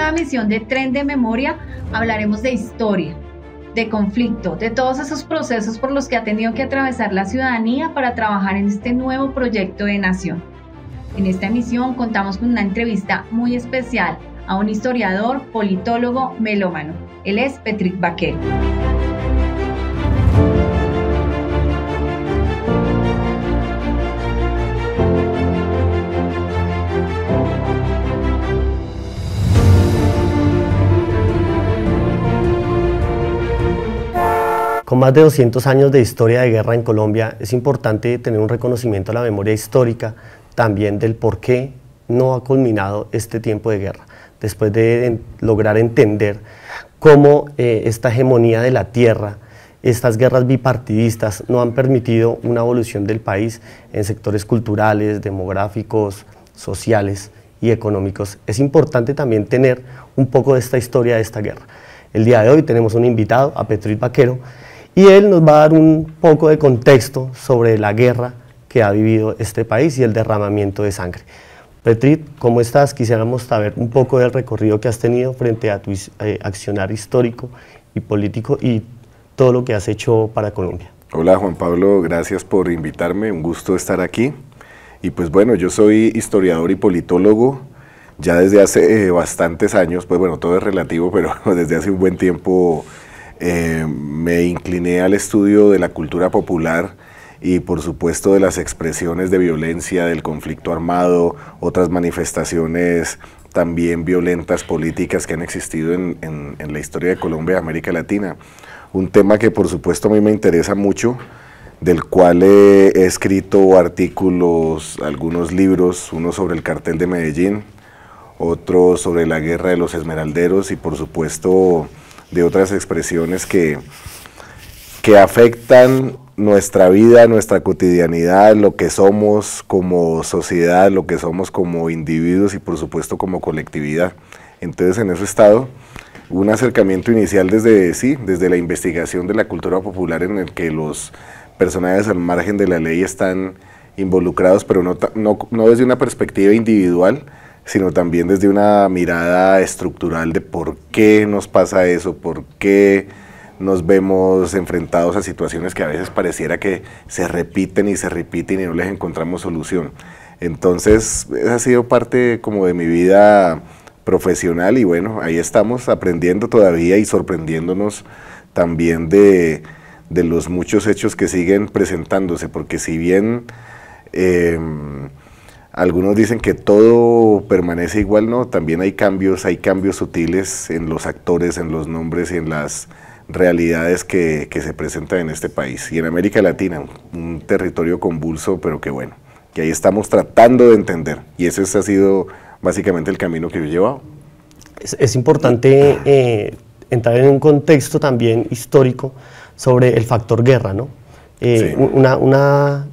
nueva emisión de Tren de Memoria hablaremos de historia, de conflicto, de todos esos procesos por los que ha tenido que atravesar la ciudadanía para trabajar en este nuevo proyecto de nación. En esta emisión contamos con una entrevista muy especial a un historiador, politólogo, melómano. Él es Petrick Vaquero. Con más de 200 años de historia de guerra en Colombia, es importante tener un reconocimiento a la memoria histórica, también del por qué no ha culminado este tiempo de guerra, después de lograr entender cómo esta hegemonía de la tierra, estas guerras bipartidistas no han permitido una evolución del país en sectores culturales, demográficos, sociales y económicos. Es importante también tener un poco de esta historia de esta guerra. El día de hoy tenemos un invitado, a Petrick Vaquero, y él nos va a dar un poco de contexto sobre la guerra que ha vivido este país y el derramamiento de sangre. Petrick, ¿cómo estás? Quisiéramos saber un poco del recorrido que has tenido frente a tu accionar histórico y político y todo lo que has hecho para Colombia. Hola Juan Pablo, gracias por invitarme, un gusto estar aquí. Y pues bueno, yo soy historiador y politólogo ya desde hace bastantes años, pues bueno, todo es relativo, pero desde hace un buen tiempo me incliné al estudio de la cultura popular y por supuesto de las expresiones de violencia, del conflicto armado, otras manifestaciones también violentas políticas que han existido en la historia de Colombia y América Latina. Un tema que por supuesto a mí me interesa mucho, del cual he escrito artículos, algunos libros, uno sobre el cartel de Medellín, otro sobre la guerra de los esmeralderos y por supuesto de otras expresiones que afectan nuestra vida, nuestra cotidianidad, lo que somos como sociedad, lo que somos como individuos y por supuesto como colectividad. Entonces en eso he estado, un acercamiento inicial desde la investigación de la cultura popular en el que los personajes al margen de la ley están involucrados, pero no desde una perspectiva individual, sino también desde una mirada estructural de por qué nos pasa eso, por qué nos vemos enfrentados a situaciones que a veces pareciera que se repiten y no les encontramos solución. Entonces, esa ha sido parte como de mi vida profesional y bueno, ahí estamos aprendiendo todavía y sorprendiéndonos también de los muchos hechos que siguen presentándose, porque si bien algunos dicen que todo permanece igual, no, también hay cambios sutiles en los actores, en los nombres y en las realidades que se presentan en este país y en América Latina, un territorio convulso, pero que bueno, que ahí estamos tratando de entender y ese ha sido básicamente el camino que yo he llevado. Es importante entrar en un contexto también histórico sobre el factor guerra, ¿no? Sí. Una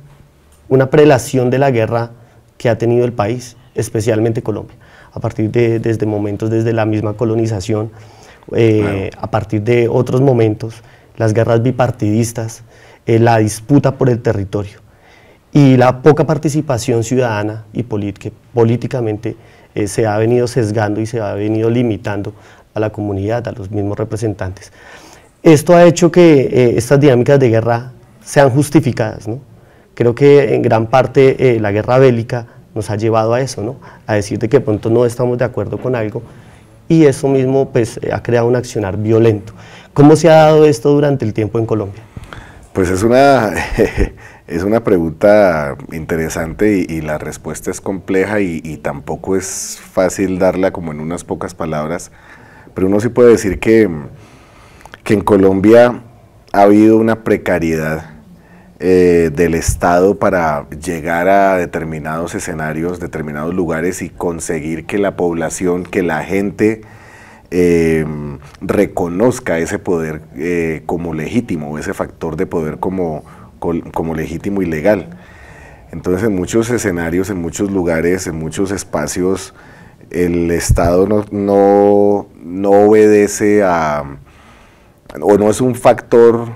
prelación de la guerra que ha tenido el país, especialmente Colombia, a partir desde momentos desde la misma colonización, claro. A partir de otros momentos, las guerras bipartidistas, la disputa por el territorio y la poca participación ciudadana y políticamente se ha venido sesgando y se ha venido limitando a la comunidad, a los mismos representantes. Esto ha hecho que estas dinámicas de guerra sean justificadas, ¿no? Creo que en gran parte la guerra bélica nos ha llevado a eso, ¿no? A decir de que de pronto no estamos de acuerdo con algo y eso mismo pues, ha creado un accionar violento. ¿Cómo se ha dado esto durante el tiempo en Colombia? Pues es una pregunta interesante y la respuesta es compleja y tampoco es fácil darla como en unas pocas palabras, pero uno sí puede decir que en Colombia ha habido una precariedad del Estado para llegar a determinados escenarios, determinados lugares y conseguir que la población, que la gente reconozca ese poder como legítimo, ese factor de poder como legítimo y legal. Entonces en muchos escenarios, en muchos lugares, en muchos espacios, el Estado no obedece o no es un factor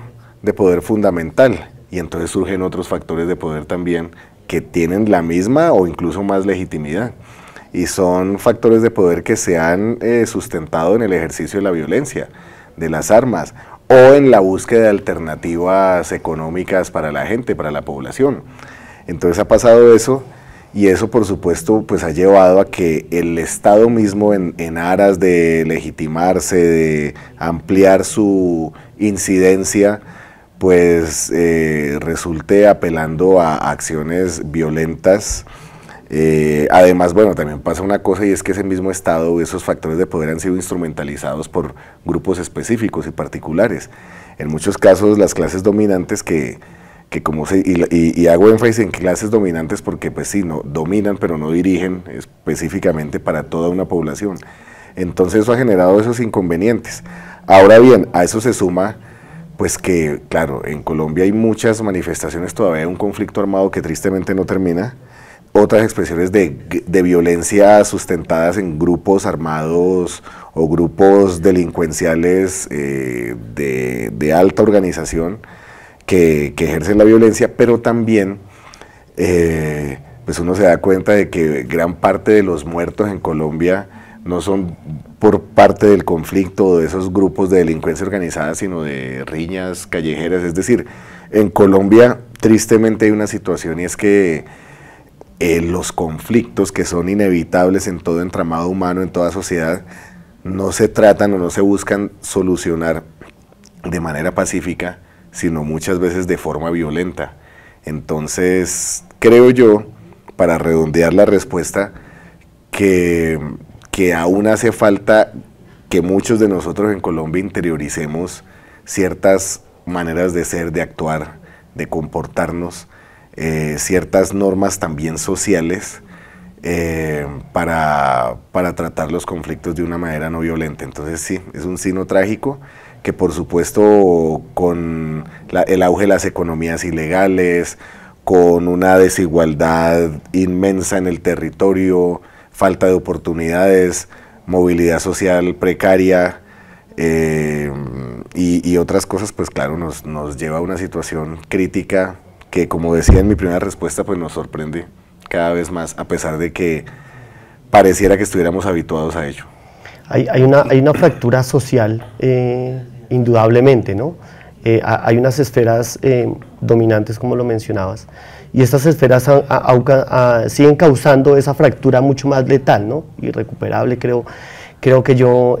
de poder fundamental. Y entonces surgen otros factores de poder también que tienen la misma o incluso más legitimidad. y son factores de poder que se han sustentado en el ejercicio de la violencia, de las armas, o en la búsqueda de alternativas económicas para la gente, para la población. Entonces ha pasado eso, y eso por supuesto pues ha llevado a que el Estado mismo en aras de legitimarse, de ampliar su incidencia, pues resulte apelando a acciones violentas. Además, bueno, también pasa una cosa, y es que ese mismo Estado, esos factores de poder han sido instrumentalizados por grupos específicos y particulares. En muchos casos las clases dominantes y hago énfasis en clases dominantes porque pues sí, no dominan pero no dirigen específicamente para toda una población. Entonces eso ha generado esos inconvenientes. Ahora bien, a eso se suma pues que, claro, en Colombia hay muchas manifestaciones todavía de un conflicto armado que tristemente no termina, otras expresiones de violencia sustentadas en grupos armados o grupos delincuenciales de alta organización que ejercen la violencia, pero también pues uno se da cuenta de que gran parte de los muertos en Colombia no son por parte del conflicto o de esos grupos de delincuencia organizada, sino de riñas callejeras. Es decir, en Colombia tristemente hay una situación, y es que los conflictos que son inevitables en todo entramado humano, en toda sociedad, no se tratan o no se buscan solucionar de manera pacífica, sino muchas veces de forma violenta. Entonces, creo yo, para redondear la respuesta, que aún hace falta que muchos de nosotros en Colombia interioricemos ciertas maneras de ser, de actuar, de comportarnos, ciertas normas también sociales para tratar los conflictos de una manera no violenta. Entonces sí, es un signo trágico que por supuesto con el auge de las economías ilegales, con una desigualdad inmensa en el territorio, falta de oportunidades, movilidad social precaria y otras cosas, pues claro, nos lleva a una situación crítica que, como decía en mi primera respuesta, pues nos sorprende cada vez más, a pesar de que pareciera que estuviéramos habituados a ello. Hay una fractura social, indudablemente, ¿no? Hay unas esferas dominantes, como lo mencionabas, y estas esferas siguen causando esa fractura mucho más letal, ¿no? Irrecuperable, creo que yo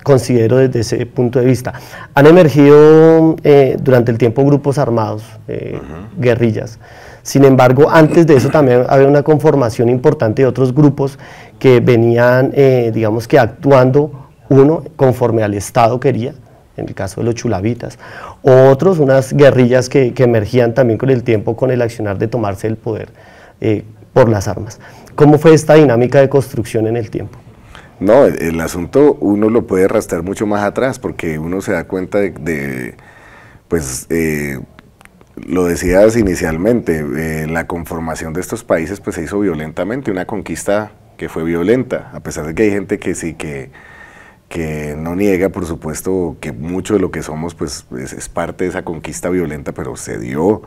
considero desde ese punto de vista. Han emergido durante el tiempo grupos armados, guerrillas. Sin embargo, antes de eso también había una conformación importante de otros grupos que venían, digamos que actuando, uno conforme al Estado quería, en el caso de los chulavitas, otros unas guerrillas que emergían también con el tiempo, con el accionar de tomarse el poder por las armas. ¿Cómo fue esta dinámica de construcción en el tiempo? No, el asunto uno lo puede arrastrar mucho más atrás, porque uno se da cuenta lo decías inicialmente, la conformación de estos países pues se hizo violentamente, una conquista que fue violenta, a pesar de que hay gente que sí, que no niega, por supuesto, que mucho de lo que somos pues es parte de esa conquista violenta, pero se dio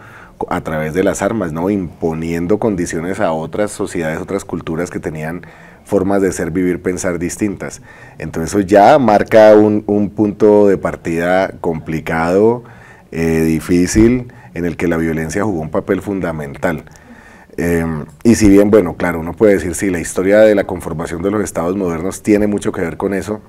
a través de las armas, ¿no? Imponiendo condiciones a otras sociedades, otras culturas que tenían formas de ser, vivir, pensar distintas. Entonces eso ya marca un punto de partida complicado, difícil, en el que la violencia jugó un papel fundamental. Y si bien, bueno, claro, uno puede decir, sí, la historia de la conformación de los estados modernos tiene mucho que ver con eso,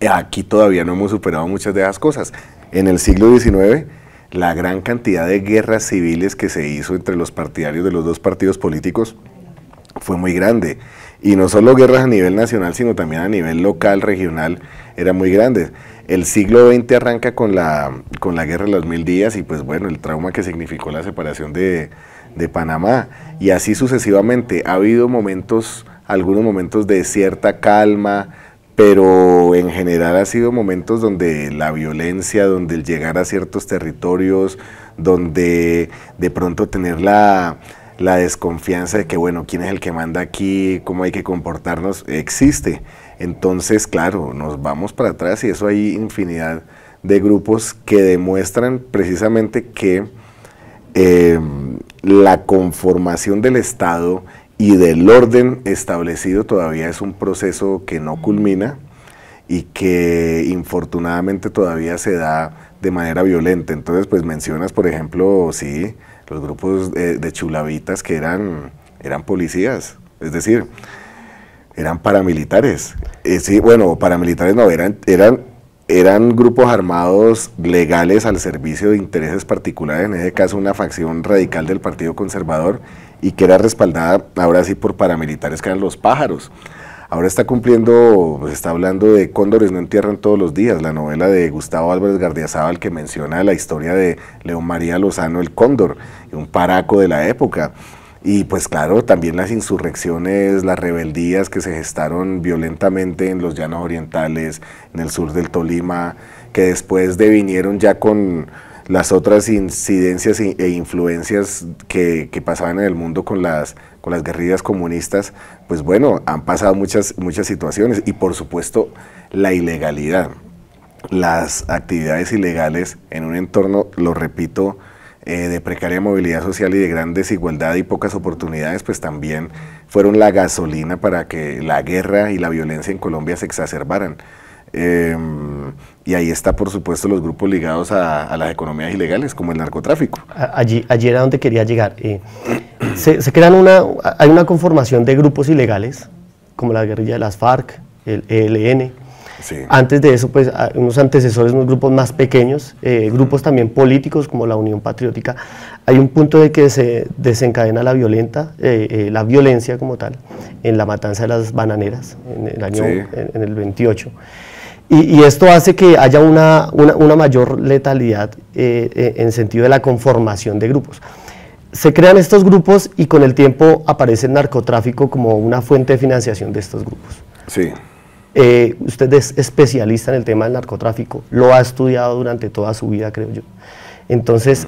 aquí todavía no hemos superado muchas de esas cosas. En el siglo XIX, la gran cantidad de guerras civiles que se hizo entre los partidarios de los dos partidos políticos fue muy grande. Y no solo guerras a nivel nacional, sino también a nivel local, regional, eran muy grandes. El siglo XX arranca con la guerra de los 1000 días y pues bueno, el trauma que significó la separación de Panamá. Y así sucesivamente. Ha habido algunos momentos de cierta calma, pero en general ha sido momentos donde la violencia, donde el llegar a ciertos territorios, donde de pronto tener la desconfianza de que, bueno, ¿quién es el que manda aquí? ¿Cómo hay que comportarnos? Existe. Entonces, claro, nos vamos para atrás y eso hay infinidad de grupos que demuestran precisamente que la conformación del Estado y del orden establecido todavía es un proceso que no culmina y que infortunadamente todavía se da de manera violenta. Entonces, pues mencionas, por ejemplo, sí, los grupos de chulavitas que eran policías, es decir, eran paramilitares. Sí, bueno, paramilitares no, eran grupos armados legales al servicio de intereses particulares, en ese caso una facción radical del Partido Conservador, y que era respaldada ahora sí por paramilitares que eran los pájaros. Ahora está cumpliendo, pues está hablando de Cóndores no entierran todos los días, la novela de Gustavo Álvarez Gardiazabal que menciona la historia de León María Lozano el Cóndor, un paraco de la época. Y pues claro, también las insurrecciones, las rebeldías que se gestaron violentamente en los llanos orientales, en el sur del Tolima, que después devinieron ya con las otras incidencias e influencias que pasaban en el mundo con las guerrillas comunistas. Pues bueno, han pasado muchas situaciones y por supuesto la ilegalidad, las actividades ilegales en un entorno, lo repito, de precaria movilidad social y de gran desigualdad y pocas oportunidades, pues también fueron la gasolina para que la guerra y la violencia en Colombia se exacerbaran. Y ahí está, por supuesto, los grupos ligados a las economías ilegales, como el narcotráfico. Allí era donde quería llegar. Se crean hay una conformación de grupos ilegales, como la guerrilla de las FARC, el ELN. Sí. Antes de eso, pues, unos antecesores, unos grupos más pequeños, grupos también políticos como la Unión Patriótica. Hay un punto de que se desencadena la violencia como tal, en la matanza de las bananeras, en el año, sí, en el 28. Y esto hace que haya una mayor letalidad en sentido de la conformación de grupos. Se crean estos grupos y con el tiempo aparece el narcotráfico como una fuente de financiación de estos grupos. Sí. Usted es especialista en el tema del narcotráfico, lo ha estudiado durante toda su vida, creo yo. Entonces,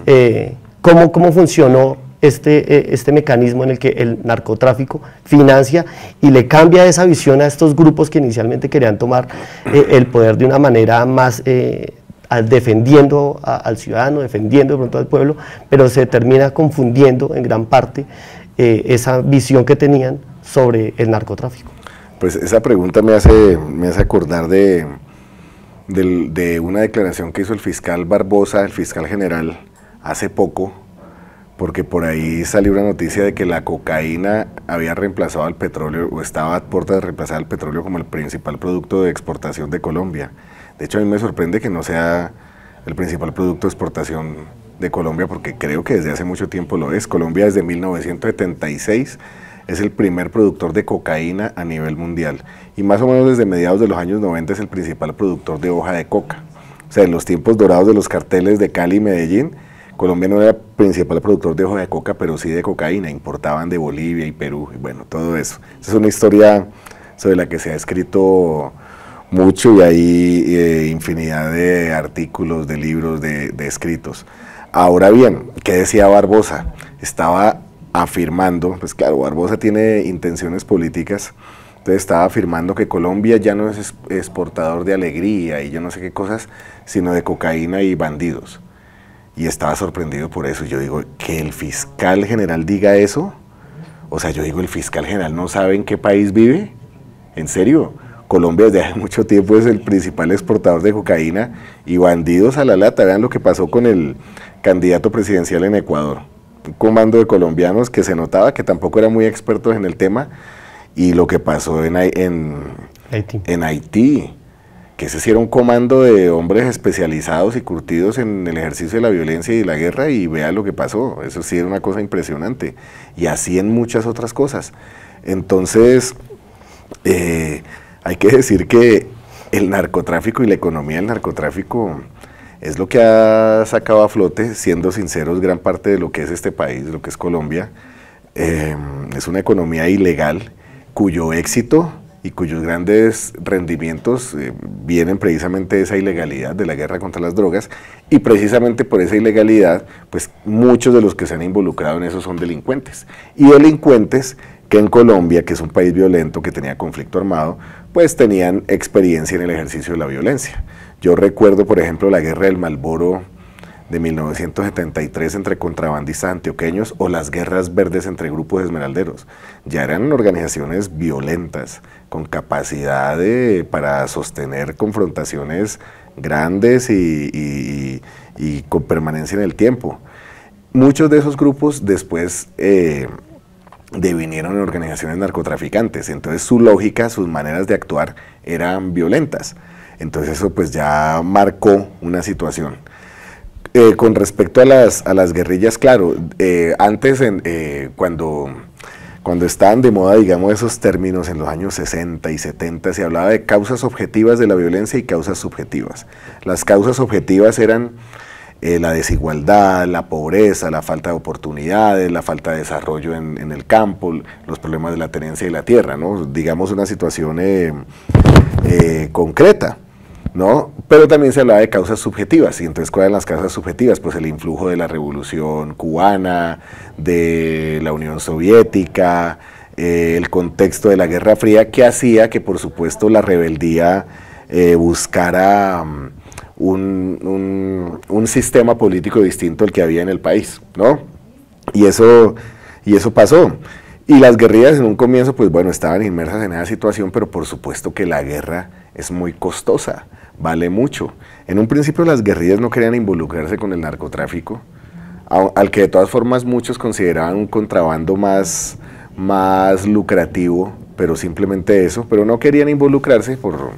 ¿cómo funcionó este mecanismo en el que el narcotráfico financia y le cambia esa visión a estos grupos que inicialmente querían tomar el poder de una manera más defendiendo al ciudadano, defendiendo de pronto al pueblo, pero se termina confundiendo en gran parte esa visión que tenían sobre el narcotráfico? Pues esa pregunta me hace acordar de una declaración que hizo el fiscal Barbosa, el fiscal general, hace poco, porque por ahí salió una noticia de que la cocaína había reemplazado al petróleo, o estaba a puerta de reemplazar al petróleo como el principal producto de exportación de Colombia. De hecho, a mí me sorprende que no sea el principal producto de exportación de Colombia, porque creo que desde hace mucho tiempo lo es. Colombia desde 1976 es el primer productor de cocaína a nivel mundial, y más o menos desde mediados de los años 90 es el principal productor de hoja de coca. O sea, en los tiempos dorados de los carteles de Cali y Medellín, Colombia no era principal productor de hoja de coca, pero sí de cocaína, importaban de Bolivia y Perú, y bueno, todo eso. Esa es una historia sobre la que se ha escrito mucho y hay infinidad de artículos, de libros, de escritos. Ahora bien, ¿qué decía Barbosa? Estaba afirmando, pues claro, Barbosa tiene intenciones políticas, entonces estaba afirmando que Colombia ya no es exportador de alegría y yo no sé qué cosas, sino de cocaína y bandidos. Y estaba sorprendido por eso. Yo digo, que el fiscal general diga eso, o sea, yo digo, el fiscal general no sabe en qué país vive, ¿en serio? Colombia desde hace mucho tiempo es el principal exportador de cocaína y bandidos a la lata. Vean lo que pasó con el candidato presidencial en Ecuador, un comando de colombianos que se notaba que tampoco eran muy expertos en el tema, y lo que pasó en Haití, que ese sí era un comando de hombres especializados y curtidos en el ejercicio de la violencia y la guerra, y vea lo que pasó. Eso sí era una cosa impresionante, y así en muchas otras cosas. Entonces, hay que decir que el narcotráfico y la economía del narcotráfico es lo que ha sacado a flote, siendo sinceros, gran parte de lo que es este país, lo que es Colombia. Es una economía ilegal cuyo éxito y cuyos grandes rendimientos vienen precisamente de esa ilegalidad, de la guerra contra las drogas, y precisamente por esa ilegalidad, pues muchos de los que se han involucrado en eso son delincuentes, y delincuentes que en Colombia, que es un país violento, que tenía conflicto armado, pues tenían experiencia en el ejercicio de la violencia. Yo recuerdo, por ejemplo, la guerra del Marlboro de 1973 entre contrabandistas antioqueños o las guerras verdes entre grupos esmeralderos. Ya eran organizaciones violentas, con capacidad para sostener confrontaciones grandes y con permanencia en el tiempo. Muchos de esos grupos después devinieron en organizaciones narcotraficantes, entonces su lógica, sus maneras de actuar eran violentas. Entonces eso pues ya marcó una situación. Con respecto a las guerrillas, claro, antes cuando estaban de moda, digamos, esos términos en los años 60 y 70, se hablaba de causas objetivas de la violencia y causas subjetivas. Las causas objetivas eran la desigualdad, la pobreza, la falta de oportunidades, la falta de desarrollo en el campo, los problemas de la tenencia de la tierra, ¿no? Digamos una situación concreta, ¿no? Pero también se hablaba de causas subjetivas, y entonces ¿cuáles eran las causas subjetivas? Pues el influjo de la Revolución Cubana, de la Unión Soviética, el contexto de la Guerra Fría, que hacía que por supuesto la rebeldía buscara un sistema político distinto al que había en el país, ¿no? Y eso pasó. Y las guerrillas en un comienzo, pues bueno, estaban inmersas en esa situación, pero por supuesto que la guerra es muy costosa, vale mucho. En un principio las guerrillas no querían involucrarse con el narcotráfico, al que de todas formas muchos consideraban un contrabando más lucrativo, pero simplemente eso, pero no querían involucrarse por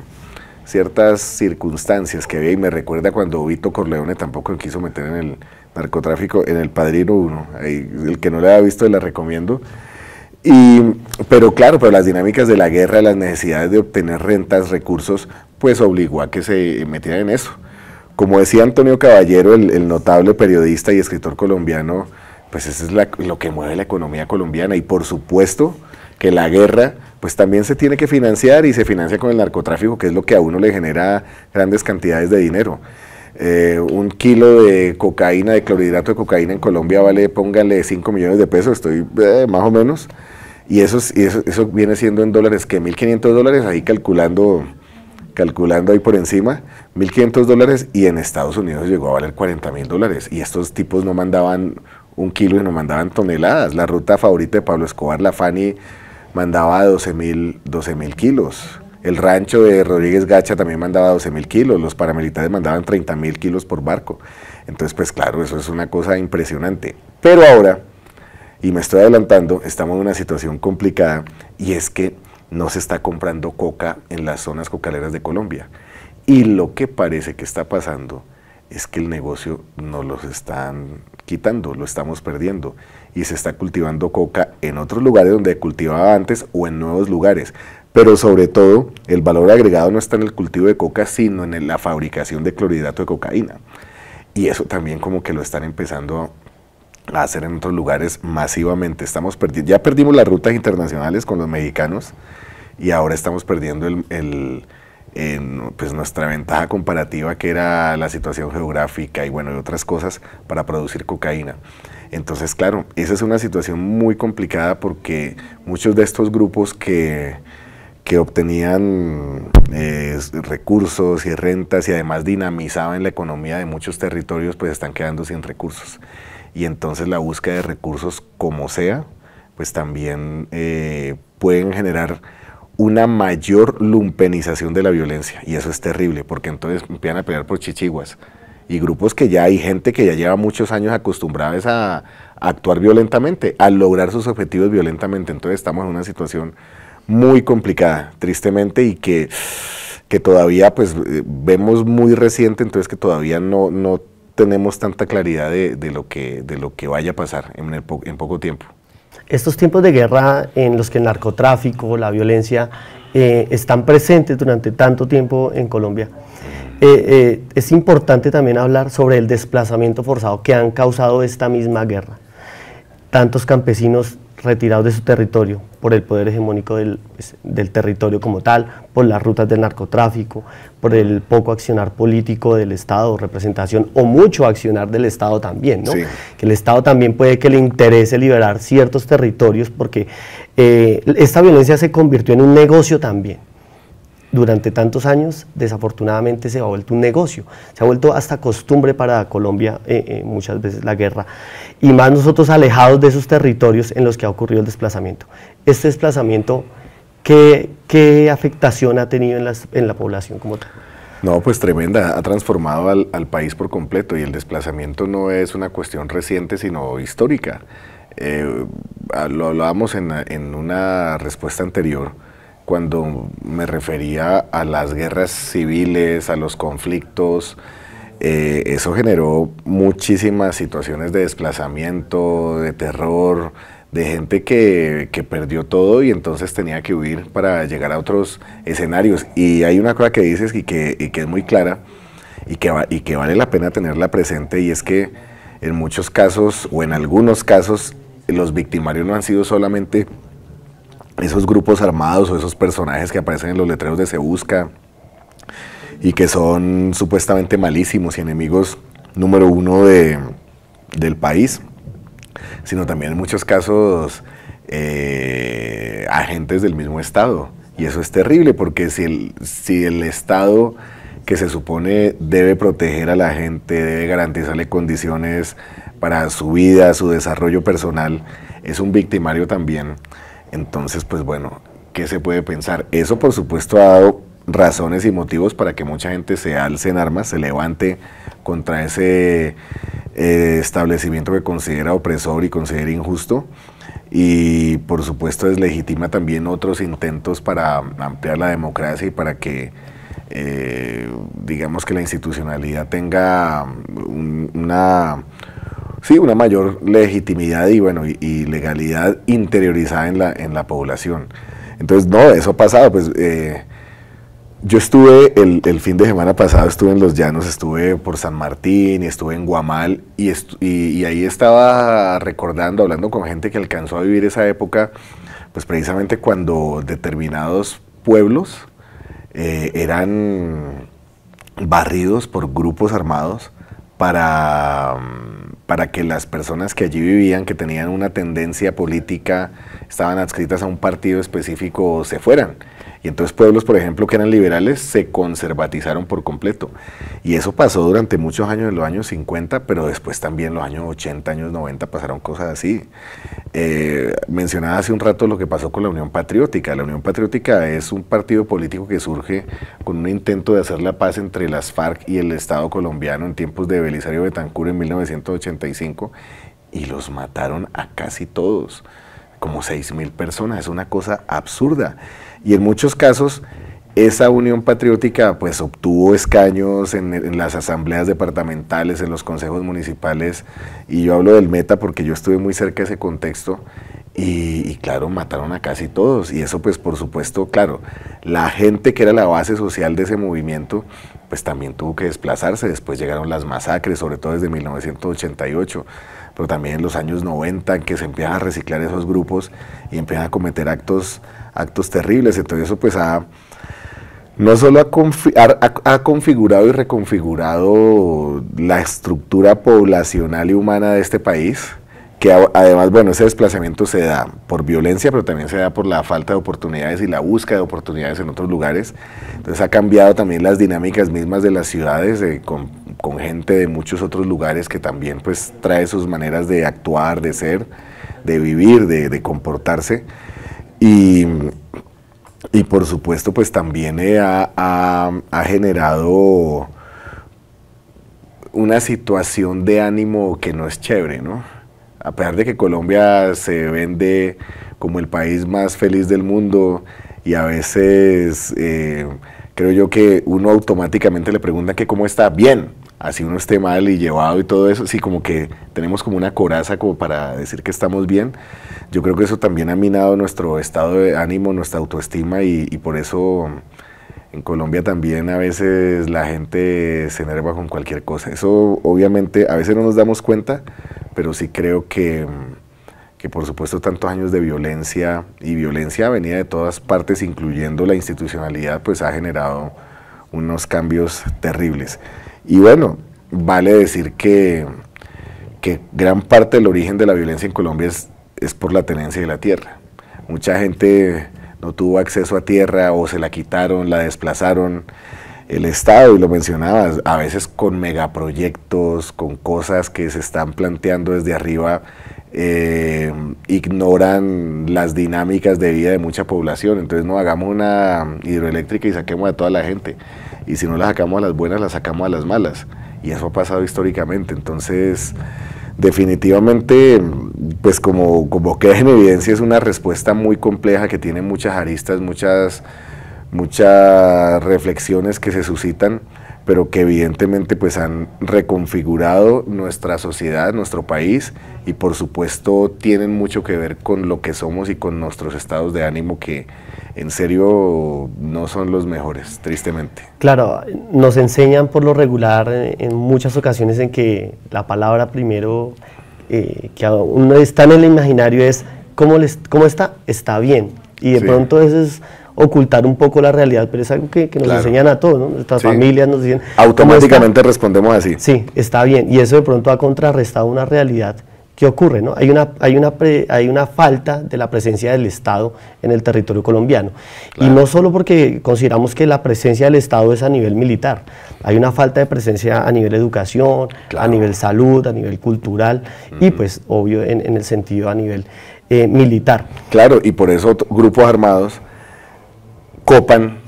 ciertas circunstancias que había, y me recuerda cuando Vito Corleone tampoco quiso meter en el narcotráfico, en El Padrino 1, el que no le haya visto le recomiendo. Pero claro, pero las dinámicas de la guerra, las necesidades de obtener rentas, recursos, pues obligó a que se metieran en eso. Como decía Antonio Caballero, el notable periodista y escritor colombiano, pues eso es lo que mueve la economía colombiana, y por supuesto que la guerra pues también se tiene que financiar, y se financia con el narcotráfico, que es lo que a uno le genera grandes cantidades de dinero. Un kilo de cocaína, de clorhidrato de cocaína en Colombia vale, póngale 5 millones de pesos, estoy más o menos, y eso viene siendo en dólares, que $1.500, ahí calculando ahí por encima, $1.500, y en Estados Unidos llegó a valer $40.000, y estos tipos no mandaban un kilo y no mandaban toneladas. La ruta favorita de Pablo Escobar, la Fanny, mandaba 12.000 kilos. El rancho de Rodríguez Gacha también mandaba 12.000 kilos, los paramilitares mandaban 30.000 kilos por barco. Entonces, pues claro, eso es una cosa impresionante. Pero ahora, y me estoy adelantando, estamos en una situación complicada, y es que no se está comprando coca en las zonas cocaleras de Colombia. Y lo que parece que está pasando es que el negocio nos los están quitando, lo estamos perdiendo, y se está cultivando coca en otros lugares donde cultivaba antes o en nuevos lugares. Pero sobre todo, el valor agregado no está en el cultivo de coca, sino en la fabricación de clorhidrato de cocaína. Y eso también como que lo están empezando a hacer en otros lugares masivamente. Ya perdimos las rutas internacionales con los mexicanos, y ahora estamos perdiendo pues nuestra ventaja comparativa, que era la situación geográfica y bueno, y otras cosas para producir cocaína. Entonces, claro, esa es una situación muy complicada, porque muchos de estos grupos que obtenían recursos y rentas, y además dinamizaban la economía de muchos territorios, pues están quedando sin recursos. Y entonces la búsqueda de recursos, como sea, pues también pueden generar una mayor lumpenización de la violencia, y eso es terrible, porque entonces empiezan a pelear por chichiguas, y grupos que ya hay gente que ya lleva muchos años acostumbrados a actuar violentamente, a lograr sus objetivos violentamente. Entonces estamos en una situación muy complicada, tristemente, y que todavía pues vemos muy reciente, entonces que todavía no tenemos tanta claridad de lo que vaya a pasar en poco tiempo. Estos tiempos de guerra en los que el narcotráfico, la violencia están presentes durante tanto tiempo en Colombia, es importante también hablar sobre el desplazamiento forzado que han causado esta misma guerra. Tantos campesinos retirados de su territorio por el poder hegemónico del territorio como tal, por las rutas del narcotráfico, por el poco accionar político del Estado, representación o mucho accionar del Estado también, ¿no? Sí. Que el Estado también puede que le interese liberar ciertos territorios, porque esta violencia se convirtió en un negocio también. durante tantos años, desafortunadamente se ha vuelto un negocio, se ha vuelto hasta costumbre para Colombia muchas veces la guerra, y más nosotros alejados de esos territorios en los que ha ocurrido el desplazamiento. Este desplazamiento, ¿qué afectación ha tenido en la población como tal? No, pues tremenda, ha transformado al país por completo, y el desplazamiento no es una cuestión reciente, sino histórica. Lo hablábamos en una respuesta anterior, cuando me refería a las guerras civiles, a los conflictos. Eso generó muchísimas situaciones de desplazamiento, de terror, de gente que perdió todo y entonces tenía que huir para llegar a otros escenarios. Y hay una cosa que dices y que es muy clara y que vale la pena tenerla presente, y es que en muchos casos, o en algunos casos, los victimarios no han sido solamente esos grupos armados o esos personajes que aparecen en los letreros de Se Busca y que son supuestamente malísimos y enemigos número uno del país, sino también en muchos casos agentes del mismo Estado. Y eso es terrible, porque si el Estado, que se supone debe proteger a la gente, debe garantizarle condiciones para su vida, su desarrollo personal, es un victimario también, entonces pues bueno, ¿qué se puede pensar? Eso por supuesto ha dado razones y motivos para que mucha gente se alce en armas, se levante contra ese establecimiento que considera opresor y considera injusto, y por supuesto deslegitima también otros intentos para ampliar la democracia y para que digamos que la institucionalidad tenga una mayor legitimidad y bueno y legalidad interiorizada en la población. Entonces no, eso ha pasado. Pues yo estuve el fin de semana pasado, estuve en Los Llanos, estuve por San Martín y estuve en Guamal, y ahí estaba recordando, hablando con gente que alcanzó a vivir esa época, pues precisamente cuando determinados pueblos eran barridos por grupos armados para que las personas que allí vivían, que tenían una tendencia política, estaban adscritas a un partido específico, se fueran. Y entonces pueblos, por ejemplo, que eran liberales, se conservatizaron por completo. Y eso pasó durante muchos años, en los años 50, pero después también en los años 80, años 90 pasaron cosas así. Mencionaba hace un rato lo que pasó con la Unión Patriótica. La Unión Patriótica es un partido político que surge con un intento de hacer la paz entre las FARC y el Estado colombiano en tiempos de Belisario Betancur en 1985, y los mataron a casi todos, como 6.000 personas. Es una cosa absurda. Y en muchos casos esa Unión Patriótica pues obtuvo escaños en las asambleas departamentales, en los consejos municipales, y yo hablo del Meta porque yo estuve muy cerca de ese contexto, y claro, mataron a casi todos. Y eso pues por supuesto, claro, la gente que era la base social de ese movimiento pues también tuvo que desplazarse. Después llegaron las masacres, sobre todo desde 1988, pero también en los años 90, en que se empiezan a reciclar esos grupos y empiezan a cometer actos terribles. Entonces eso pues no solo ha configurado y reconfigurado la estructura poblacional y humana de este país, que además, bueno, ese desplazamiento se da por violencia, pero también se da por la falta de oportunidades y la búsqueda de oportunidades en otros lugares. Entonces ha cambiado también las dinámicas mismas de las ciudades, con gente de muchos otros lugares que también pues trae sus maneras de actuar, de ser, de vivir, de comportarse. Y por supuesto pues también ha generado una situación de ánimo que no es chévere, ¿no? A pesar de que Colombia se vende como el país más feliz del mundo, y a veces creo yo que uno automáticamente le pregunta que cómo está, bien, así uno esté mal y llevado y todo eso, sí, como que tenemos como una coraza como para decir que estamos bien. Yo creo que eso también ha minado nuestro estado de ánimo, nuestra autoestima, y por eso en Colombia también a veces la gente se enerva con cualquier cosa. Eso obviamente a veces no nos damos cuenta, pero sí creo que por supuesto tantos años de violencia, y violencia venida de todas partes, incluyendo la institucionalidad, pues ha generado unos cambios terribles. Y bueno, vale decir que gran parte del origen de la violencia en Colombia es por la tenencia de la tierra. Mucha gente no tuvo acceso a tierra o se la quitaron, la desplazaron. El Estado, y lo mencionabas, a veces con megaproyectos, con cosas que se están planteando desde arriba, ignoran las dinámicas de vida de mucha población. Entonces no hagamos una hidroeléctrica y saquemos a toda la gente, y si no la sacamos a las buenas, la sacamos a las malas, y eso ha pasado históricamente. Entonces definitivamente, pues como queda en evidencia, es una respuesta muy compleja que tiene muchas aristas, muchas reflexiones que se suscitan, pero que evidentemente pues han reconfigurado nuestra sociedad, nuestro país, y por supuesto tienen mucho que ver con lo que somos y con nuestros estados de ánimo, que en serio no son los mejores, tristemente. Claro, nos enseñan por lo regular en muchas ocasiones en que la palabra primero que uno está en el imaginario es ¿cómo está? Está bien, y de pronto eso es ocultar un poco la realidad, pero es algo que nos enseñan a todos, ¿no? Nuestras familias nos dicen... Automáticamente respondemos así. Sí, está bien, y eso de pronto ha contrarrestado una realidad que ocurre, ¿no? Hay una falta de la presencia del Estado en el territorio colombiano, y no solo porque consideramos que la presencia del Estado es a nivel militar, hay una falta de presencia a nivel educación, a nivel salud, a nivel cultural, y pues obvio en el sentido a nivel militar. Claro, y por eso grupos armados copan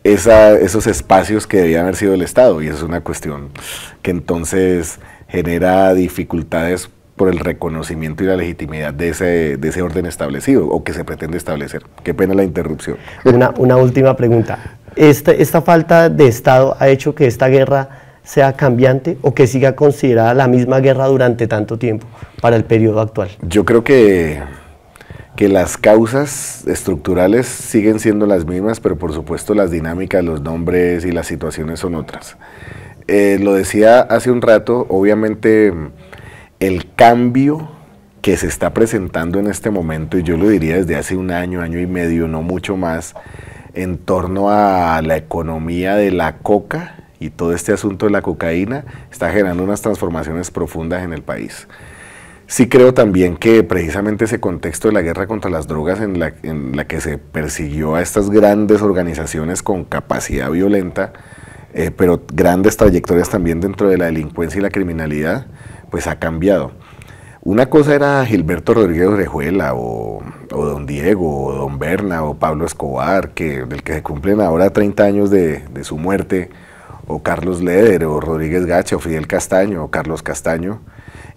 esos espacios que debían haber sido del Estado, y eso es una cuestión que entonces genera dificultades por el reconocimiento y la legitimidad de ese orden establecido, o que se pretende establecer. Qué pena la interrupción. Una última pregunta. ¿Esta falta de Estado ha hecho que esta guerra sea cambiante, o que siga considerada la misma guerra durante tanto tiempo para el periodo actual? Yo creo que las causas estructurales siguen siendo las mismas, pero por supuesto las dinámicas, los nombres y las situaciones son otras. Lo decía hace un rato, obviamente el cambio que se está presentando en este momento, y yo lo diría desde hace un año, año y medio, no mucho más, en torno a la economía de la coca y todo este asunto de la cocaína, está generando unas transformaciones profundas en el país. Sí creo también que precisamente ese contexto de la guerra contra las drogas, en la que se persiguió a estas grandes organizaciones con capacidad violenta, pero grandes trayectorias también dentro de la delincuencia y la criminalidad, pues ha cambiado. Una cosa era Gilberto Rodríguez Orejuela, o don Diego, o don Berna, o Pablo Escobar, del que se cumplen ahora 30 años de su muerte, o Carlos Leder, o Rodríguez Gacha, o Fidel Castaño, o Carlos Castaño,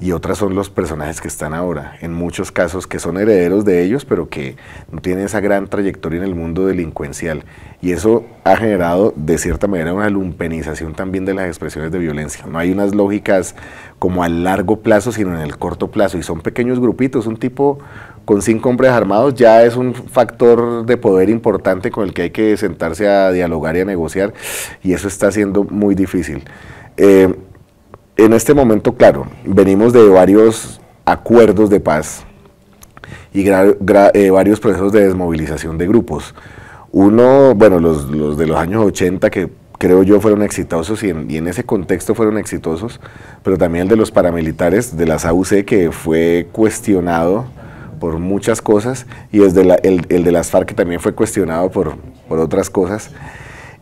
y otras son los personajes que están ahora, en muchos casos que son herederos de ellos, pero que no tienen esa gran trayectoria en el mundo delincuencial, y eso ha generado de cierta manera una lumpenización también de las expresiones de violencia. No hay unas lógicas como a largo plazo, sino en el corto plazo, y son pequeños grupitos. Un tipo con 5 hombres armados ya es un factor de poder importante con el que hay que sentarse a dialogar y a negociar, y eso está siendo muy difícil. En este momento, claro, venimos de varios acuerdos de paz y varios procesos de desmovilización de grupos. Uno, bueno, los de los años 80, que creo yo fueron exitosos, y en ese contexto fueron exitosos, pero también el de los paramilitares de las AUC, que fue cuestionado por muchas cosas, y el de las FARC, que también fue cuestionado por otras cosas.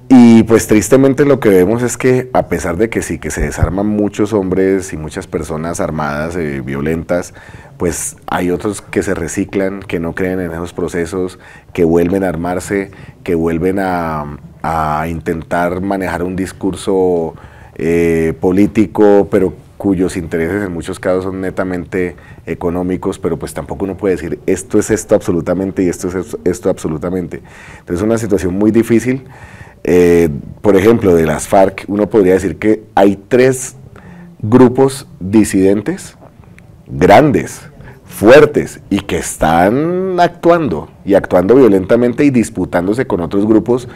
Y pues tristemente lo que vemos es que, a pesar de que sí, que se desarman muchos hombres y muchas personas armadas, violentas, pues hay otros que se reciclan, que no creen en esos procesos, que vuelven a armarse, que vuelven a intentar manejar un discurso político, pero cuyos intereses en muchos casos son netamente económicos, pero pues tampoco uno puede decir esto es esto absolutamente y esto es esto absolutamente. Entonces es una situación muy difícil. Por ejemplo, de las FARC, uno podría decir que hay 3 grupos disidentes grandes, fuertes, y que están actuando violentamente y disputándose con otros grupos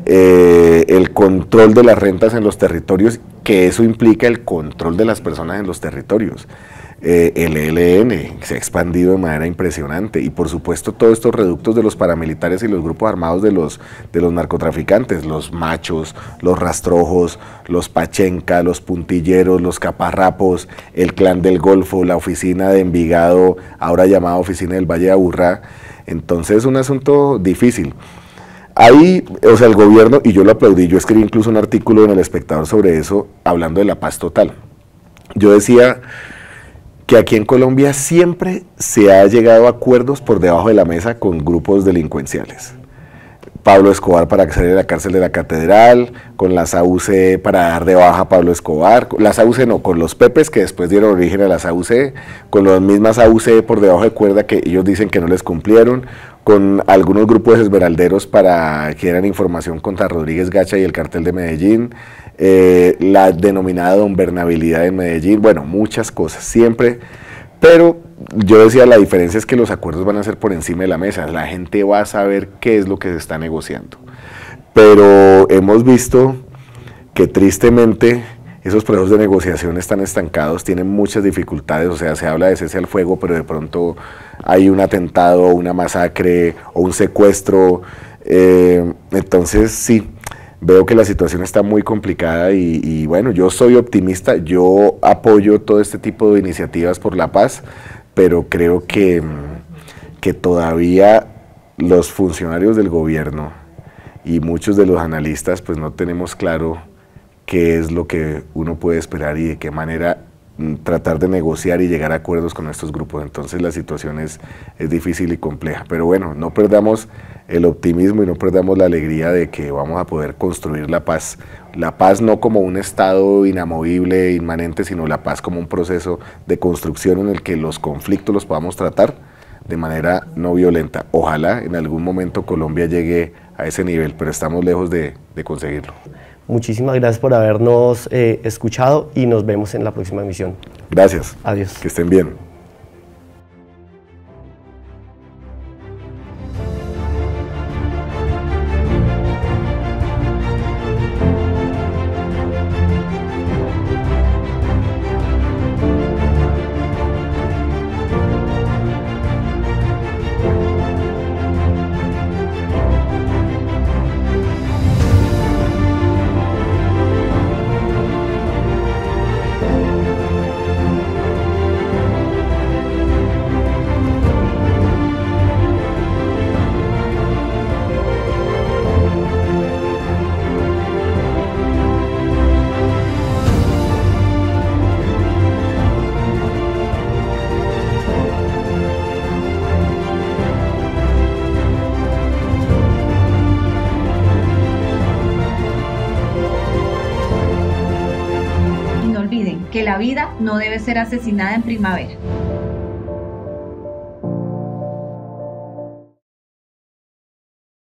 el control de las rentas en los territorios, que eso implica el control de las personas en los territorios. el ELN se ha expandido de manera impresionante y por supuesto todos estos reductos de los paramilitares y los grupos armados de los narcotraficantes, los machos, los rastrojos, los pachenca, los puntilleros, los caparrapos, el clan del Golfo, la oficina de Envigado, ahora llamada oficina del Valle de Aburrá. Entonces es un asunto difícil. Ahí, o sea, el gobierno, y yo lo aplaudí, yo escribí incluso un artículo en El Espectador sobre eso, hablando de la paz total. Yo decía que aquí en Colombia siempre se ha llegado a acuerdos por debajo de la mesa con grupos delincuenciales. Pablo Escobar para salir de la cárcel de la Catedral, con las AUC para dar de baja a Pablo Escobar, las AUC no, con los Pepes que después dieron origen a las AUC, con las mismas AUC por debajo de cuerda que ellos dicen que no les cumplieron, con algunos grupos esmeralderos para que dieran información contra Rodríguez Gacha y el cartel de Medellín, la denominada gobernabilidad en Medellín, bueno, muchas cosas, siempre, pero yo decía, la diferencia es que los acuerdos van a ser por encima de la mesa, la gente va a saber qué es lo que se está negociando, pero hemos visto que tristemente esos procesos de negociación están estancados, tienen muchas dificultades, o sea, se habla de cese al fuego, pero de pronto hay un atentado, una masacre o un secuestro, entonces sí, veo que la situación está muy complicada y bueno, yo soy optimista, yo apoyo todo este tipo de iniciativas por la paz, pero creo que todavía los funcionarios del gobierno y muchos de los analistas pues no tenemos claro qué es lo que uno puede esperar y de qué manera tratar de negociar y llegar a acuerdos con estos grupos. Entonces la situación es difícil y compleja, pero bueno, no perdamos el optimismo y no perdamos la alegría de que vamos a poder construir la paz no como un estado inamovible, inmanente, sino la paz como un proceso de construcción en el que los conflictos los podamos tratar de manera no violenta. Ojalá en algún momento Colombia llegue a ese nivel, pero estamos lejos de conseguirlo. Muchísimas gracias por habernos escuchado y nos vemos en la próxima emisión. Gracias. Adiós. Que estén bien. Que la vida no debe ser asesinada en primavera.